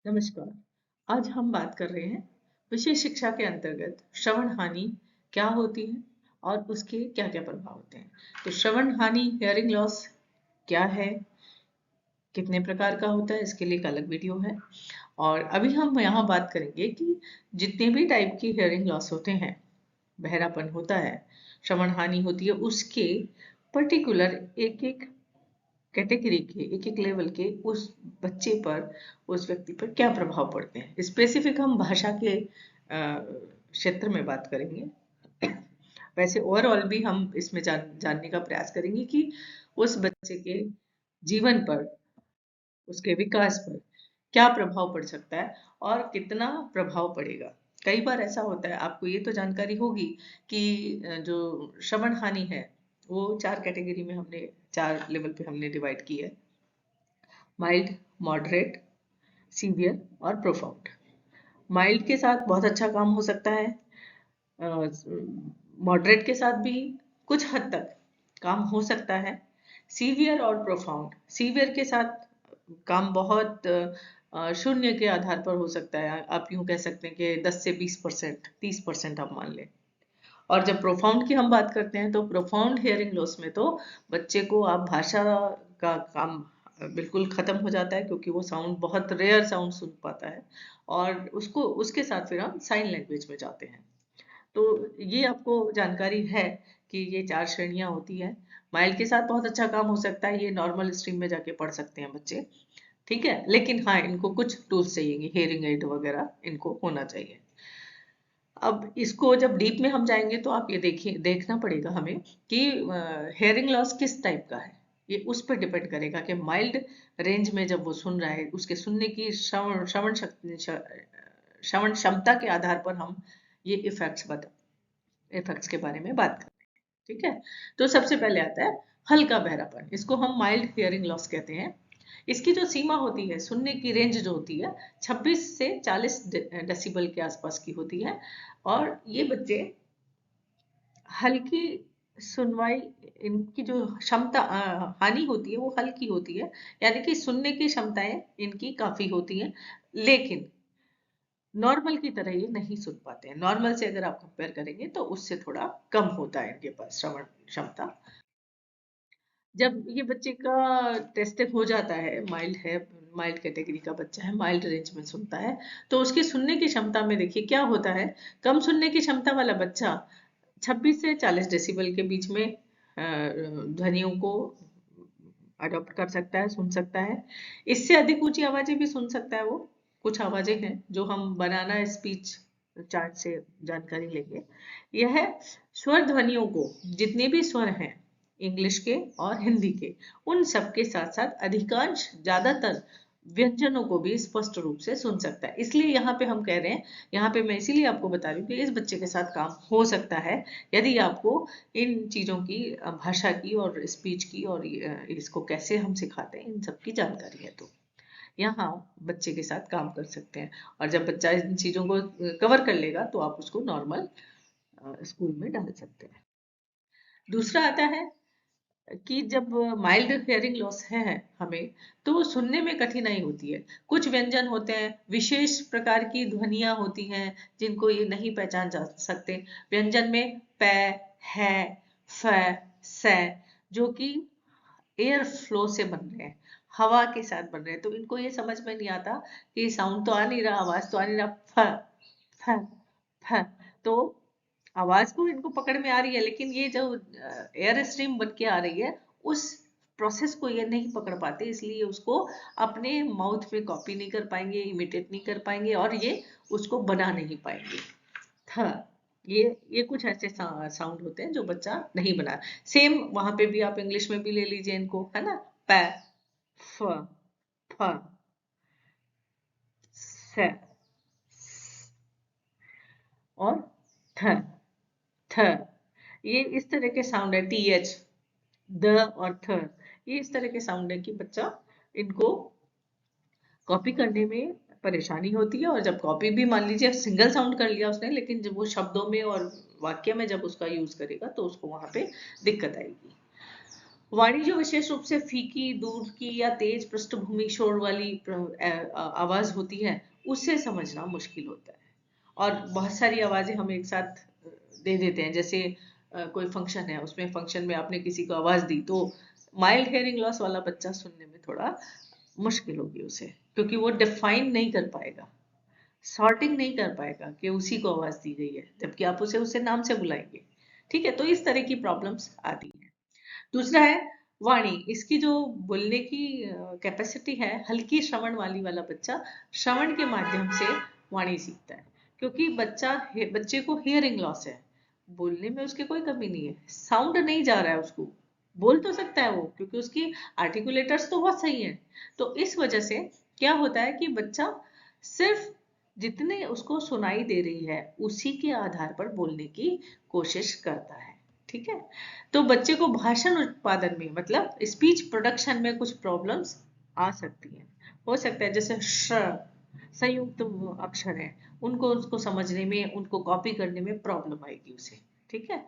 नमस्कार। आज हम बात कर रहे हैं विषय शिक्षा के अंतर्गत श्रवण हानि क्या होती है और उसके क्या-क्या प्रभाव होते हैं। तो श्रवण हानि हियरिंग लॉस क्या है, कितने प्रकार का होता है, इसके लिए एक अलग वीडियो है। और अभी हम यहाँ बात करेंगे कि जितने भी टाइप की हियरिंग लॉस होते हैं, बहरापन होता है, श्रवण हानि होती है, उसके पर्टिकुलर एक-एक कैटेगरी के एक-एक लेवल के उस बच्चे पर, उस व्यक्ति पर क्या प्रभाव पड़ते हैं। स्पेसिफिक हम भाषा के क्षेत्र में बात करेंगे। वैसे ओवरऑल भी हम इसमें जानने का प्रयास करेंगे कि उस बच्चे के जीवन पर, उसके विकास पर क्या प्रभाव पड़ सकता है और कितना प्रभाव पड़ेगा। कई बार ऐसा होता है, आपको ये तो जानकारी होगी कि जो श्रवण हानि है, वो 4 कैटेगरी में हमने 4 लेवल पे हमने डिवाइड की है। माइल्ड, मॉडरेट, सीवियर और प्रोफाउंड। माइल्ड के साथ बहुत अच्छा काम हो सकता है, मॉडरेट के साथ भी कुछ हद तक काम हो सकता है। सीवियर और प्रोफाउंड, सीवियर के साथ काम बहुत शून्य के आधार पर हो सकता है। आप यूं कह सकते हैं कि 10 से 20%, 30% आप मान लें। और जब प्रोफाउंड की हम बात करते हैं तो प्रोफाउंड हियरिंग लॉस में तो बच्चे को आप भाषा का काम बिल्कुल खत्म हो जाता है, क्योंकि वो साउंड बहुत रेयर साउंड सुन पाता है और उसको उसके साथ फिर हम साइन लैंग्वेज में जाते हैं। तो ये आपको जानकारी है कि ये 4 श्रेणियां होती है। माइल्ड के साथ बहुत अच्छा काम हो सकता है, ये नॉर्मल स्ट्रीम में जाके पढ़ सकते हैं बच्चे, ठीक है। लेकिन हाँ, इनको कुछ टूल्स चाहिए, हियरिंग एड वगैरह इनको होना चाहिए। अब इसको जब डीप में हम जाएंगे तो आप ये देखिए, देखना पड़ेगा हमें कि हेयरिंग लॉस किस टाइप का है। ये उस पर डिपेंड करेगा कि माइल्ड रेंज में जब वो सुन रहा है, उसके सुनने की श्रवण श्रवण शक्ति श्रवण क्षमता के आधार पर हम ये इफेक्ट्स के बारे में बात करते हैं, ठीक है। तो सबसे पहले आता है हल्का बहरापन, इसको हम माइल्ड हियरिंग लॉस कहते हैं। इसकी जो सीमा होती है, सुनने की रेंज जो होती है, 26 से 40 डेसिबल के आसपास की होती है। और ये बच्चे हल्की सुनवाई, इनकी जो क्षमता हानि होती है वो हल्की होती है, यानी कि सुनने की क्षमताएं इनकी काफी होती हैं, लेकिन नॉर्मल की तरह ये नहीं सुन पाते हैं। नॉर्मल से अगर आप कंपेयर करेंगे तो उससे थोड़ा कम होता है इनके पास श्रवण क्षमता। जब ये बच्चे का टेस्ट हो जाता है, माइल्ड है, माइल्ड कैटेगरी का बच्चा है, माइल्ड रेंज में सुनता है, तो उसकी सुनने की क्षमता में देखिए क्या होता है। कम सुनने की क्षमता वाला बच्चा 26 से 40 डेसिबल के बीच में ध्वनियों को अडॉप्ट कर सकता है, सुन सकता है। इससे अधिक ऊंची आवाजें भी सुन सकता है वो। कुछ आवाजें हैं जो हम बनाना स्पीच चार्ट से जानकारी लेंगे। यह स्वर ध्वनियों को, जितने भी स्वर हैं इंग्लिश के और हिंदी के, उन सब के साथ साथ अधिकांश, ज्यादातर व्यंजनों को भी स्पष्ट रूप से सुन सकता है। इसलिए यहाँ पे हम कह रहे हैं, यहाँ पे मैं इसीलिए आपको बता रही हूँ कि इस बच्चे के साथ काम हो सकता है, यदि आपको इन चीजों की, भाषा की और स्पीच की और इसको कैसे हम सिखाते हैं, इन सब की जानकारी है, तो यहाँ बच्चे के साथ काम कर सकते हैं। और जब बच्चा इन चीजों को कवर कर लेगा तो आप उसको नॉर्मल स्कूल में डाल सकते हैं। दूसरा आता है कि जब माइल्ड हियरिंग लॉस है हमें, तो सुनने में कठिनाई होती है। कुछ व्यंजन होते हैं, विशेष प्रकार की ध्वनियां होती हैं जिनको ये नहीं पहचान जा सकते। व्यंजन में प, है, फ, से, जो कि एयर फ्लो से बन रहे हैं, हवा के साथ बन रहे हैं, तो इनको ये समझ में नहीं आता कि साउंड तो आ नहीं रहा, आवाज तो आ नहीं रहा, फ, फ, तो आवाज को इनको पकड़ में आ रही है, लेकिन ये जो एयर स्ट्रीम बन के आ रही है, उस प्रोसेस को ये नहीं पकड़ पाते, इसलिए उसको अपने माउथ में कॉपी नहीं कर पाएंगे, इमिटेट नहीं कर पाएंगे और ये उसको बना नहीं पाएंगे। हाँ, ये कुछ ऐसे साउंड होते हैं जो बच्चा नहीं बना। सेम वहां पे भी आप इंग्लिश में भी ले लीजिए इनको, है ना, प, फ, फ, से और थ, थ, ये इस तरह के साउंड है, टी एच, द और थ, ये इस तरह के साउंड है कि बच्चा इनको कॉपी करने में परेशानी होती है। और जब कॉपी भी, मान लीजिए सिंगल साउंड कर लिया उसने, लेकिन जब वो शब्दों में और वाक्य में जब उसका यूज करेगा तो उसको वहां पे दिक्कत आएगी। वाणी जो विशेष रूप से फीकी, दूर की या तेज पृष्ठभूमि शोर वाली आवाज होती है, उसे समझना मुश्किल होता है। और बहुत सारी आवाजें हम एक साथ दे देते हैं, जैसे कोई फंक्शन है, उसमें फंक्शन में आपने किसी को आवाज दी, तो माइल्ड हेयरिंग लॉस वाला बच्चा सुनने में थोड़ा मुश्किल होगी उसे, क्योंकि वो डिफाइन नहीं कर पाएगा, सॉर्टिंग नहीं कर पाएगा कि उसी को आवाज दी गई है, जबकि आप उसे उसे नाम से बुलाएंगे। ठीक है, तो इस तरह की प्रॉब्लम्स आती हैं। दूसरा है वाणी, इसकी जो बोलने की कैपेसिटी है, हल्की श्रवण वाली वाला बच्चा श्रवण के माध्यम से वाणी सीखता है, क्योंकि बच्चे को हियरिंग लॉस है, बोलने में उसके कोई कमी नहीं है, साउंड नहीं जा रहा है उसको, बोल तो सकता है वो, क्योंकि उसकी आर्टिकुलेटर्स तो बहुत सही हैं। तो इस वजह से क्या होता है कि बच्चा सिर्फ जितने उसको सुनाई दे रही है उसी के आधार पर बोलने की कोशिश करता है। ठीक है, तो बच्चे को भाषण उत्पादन में, मतलब स्पीच प्रोडक्शन में कुछ प्रॉब्लम्स आ सकती हैं। हो सकता है जैसे श संयुक्त अक्षर हैं, उनको उसको समझने में, उनको कॉपी करने में प्रॉब्लम आएगी उसे। ठीक है,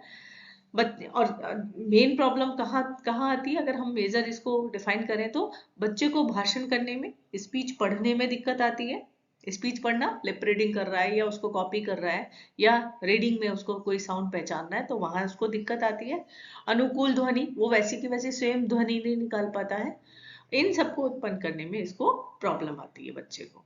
बट और मेन प्रॉब्लम कहाँ कहाँ आती है, अगर हम मेजर इसको डिफाइन करें तो बच्चे को भाषण करने में, स्पीच पढ़ने में दिक्कत आती है। स्पीच पढ़ना, लिप रीडिंग कर रहा है या उसको कॉपी कर रहा है, या रीडिंग में उसको कोई साउंड पहचानना है, तो वहां उसको दिक्कत आती है। अनुकूल ध्वनि, वो वैसी की वैसी सेम ध्वनि नहीं निकाल पाता है। इन सबको उत्पन्न करने में इसको प्रॉब्लम आती है बच्चे को।